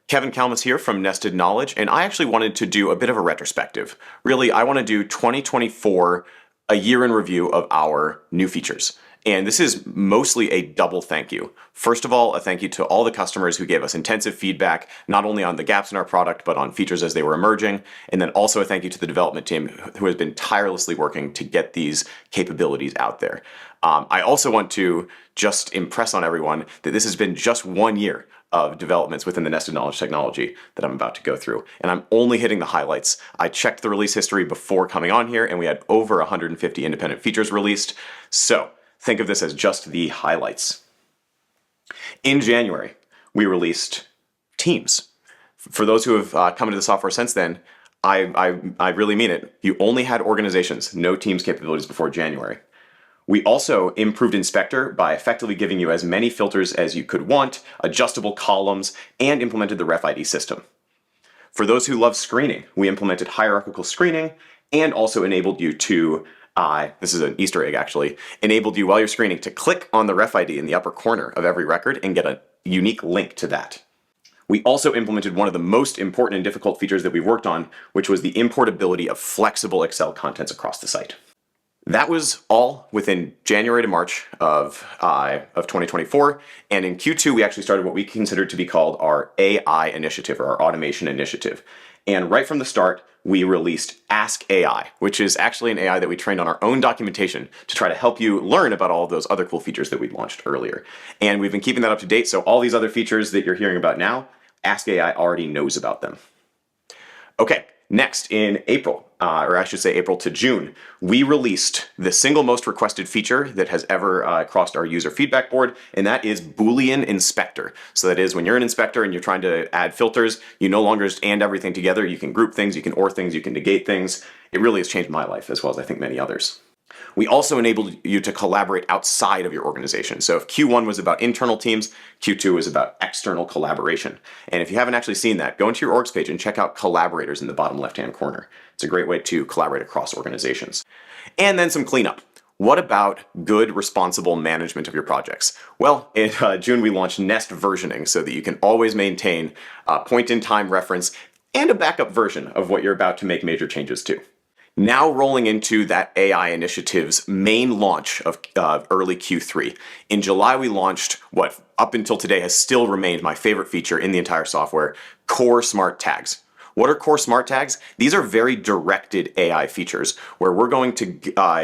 Kevin Kalmus here from Nested Knowledge, and I actually wanted to do a bit of a retrospective. Really, I want to do 2024, a year in review of our new features. And this is mostly a double thank you. First of all, a thank you to all the customers who gave us intensive feedback, not only on the gaps in our product, but on features as they were emerging. And then also a thank you to the development team who has been tirelessly working to get these capabilities out there. I also want to just impress on everyone that this has been just 1 year of developments within the Nested Knowledge technology that I'm about to go through. And I'm only hitting the highlights. I checked the release history before coming on here, and we had over 150 independent features released. So think of this as just the highlights. In January, we released Teams. For those who have come into the software since then, I really mean it. You only had organizations, no Teams capabilities before January. We also improved Inspector by effectively giving you as many filters as you could want, adjustable columns, and implemented the RefID system. For those who love screening, we implemented hierarchical screening and also enabled you to, this is an Easter egg actually, enabled you while you're screening to click on the RefID in the upper corner of every record and get a unique link to that. We also implemented one of the most important and difficult features that we've worked on, which was the importability of flexible Excel contents across the site. That was all within January to March of 2024. And in Q2, we actually started what we considered to be called our AI initiative, or our automation initiative. And right from the start, we released Ask AI, which is actually an AI that we trained on our own documentation to try to help you learn about all of those other cool features that we launched earlier. And we've been keeping that up to date. So all these other features that you're hearing about now, Ask AI already knows about them. Okay. Next, in April, or I should say April to June, we released the single most requested feature that has ever crossed our user feedback board, and that is Boolean Inspector. So that is when you're an inspector and you're trying to add filters, you no longer just and everything together. You can group things, you can OR things, you can negate things. It really has changed my life, as well as I think many others. We also enabled you to collaborate outside of your organization. So if Q1 was about internal teams, Q2 was about external collaboration. And if you haven't actually seen that, go into your orgs page and check out collaborators in the bottom left-hand corner. It's a great way to collaborate across organizations. And then some cleanup. What about good, responsible management of your projects? Well, in June, we launched Nest versioning so that you can always maintain a point-in-time reference and a backup version of what you're about to make major changes to. Now rolling into that AI initiative's main launch of early Q3. In July, we launched what up until today has still remained my favorite feature in the entire software, Core Smart Tags. What are Core Smart Tags? These are very directed AI features where we're going to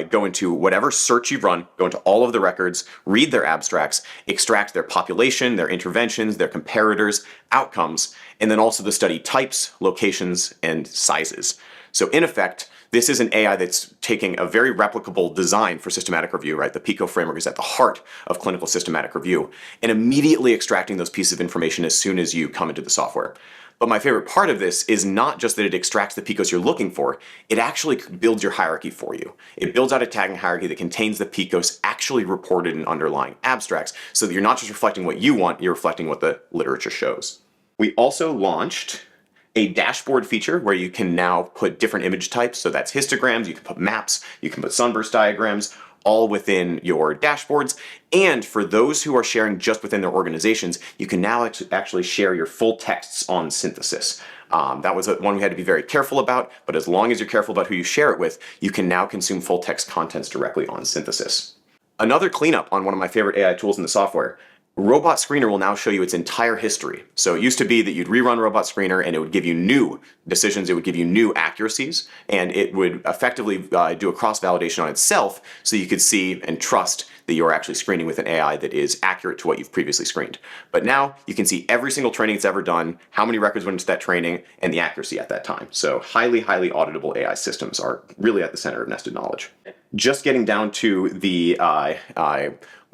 go into whatever search you run, go into all of the records, read their abstracts, extract their population, their interventions, their comparators, outcomes, and then also the study types, locations, and sizes. So in effect, this is an AI that's taking a very replicable design for systematic review, right? The PICO framework is at the heart of clinical systematic review, and immediately extracting those pieces of information as soon as you come into the software. But my favorite part of this is not just that it extracts the PICOs you're looking for, it actually builds your hierarchy for you. It builds out a tagging hierarchy that contains the PICOs actually reported in underlying abstracts, so that you're not just reflecting what you want, you're reflecting what the literature shows. We also launched a dashboard feature where you can now put different image types. So that's histograms, you can put maps, you can put sunburst diagrams, all within your dashboards. And for those who are sharing just within their organizations, you can now actually share your full texts on Synthesis. That was one we had to be very careful about, but as long as you're careful about who you share it with, you can now consume full text contents directly on Synthesis. Another cleanup on one of my favorite AI tools in the software, Robot Screener will now show you its entire history. So it used to be that you'd rerun Robot Screener and it would give you new decisions, it would give you new accuracies, and it would effectively do a cross-validation on itself so you could see and trust that you're actually screening with an AI that is accurate to what you've previously screened. But now you can see every single training it's ever done, how many records went into that training, and the accuracy at that time. So highly, highly auditable AI systems are really at the center of Nested Knowledge. Just getting down to the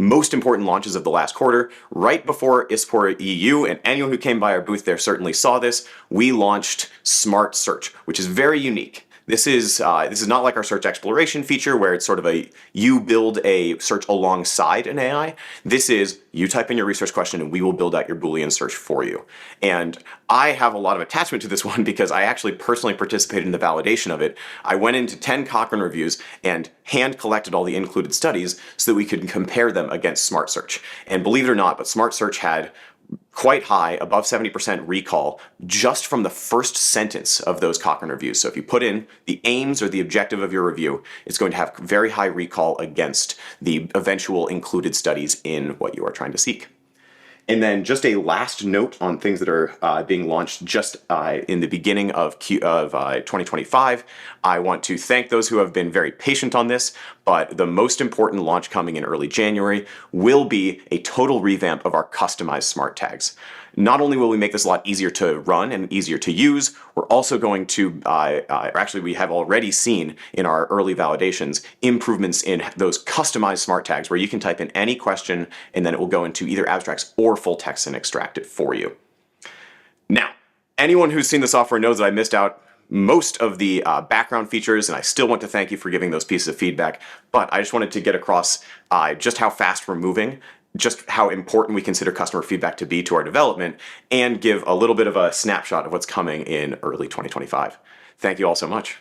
most important launches of the last quarter, right before ISPOR EU, and anyone who came by our booth there certainly saw this, we launched Smart Search, which is very unique. This is not like our search exploration feature where it's sort of you build a search alongside an AI. This is you type in your research question and we will build out your Boolean search for you. And I have a lot of attachment to this one because I actually personally participated in the validation of it. I went into 10 Cochrane reviews and hand collected all the included studies so that we could compare them against Smart Search. And believe it or not, but Smart Search had quite high, above 70% recall, just from the first sentence of those Cochrane reviews. So if you put in the aims or the objective of your review, it's going to have very high recall against the eventual included studies in what you are trying to seek. And then just a last note on things that are being launched just in the beginning of 2025. I want to thank those who have been very patient on this, but the most important launch coming in early January will be a total revamp of our customized smart tags. Not only will we make this a lot easier to run and easier to use, we're also going to, actually we have already seen in our early validations, improvements in those customized smart tags where you can type in any question and then it will go into either abstracts or full text and extract it for you. Now, anyone who's seen the software knows that I missed out most of the background features, and I still want to thank you for giving those pieces of feedback, but I just wanted to get across just how fast we're moving, just how important we consider customer feedback to be to our development, and give a little bit of a snapshot of what's coming in early 2025. Thank you all so much.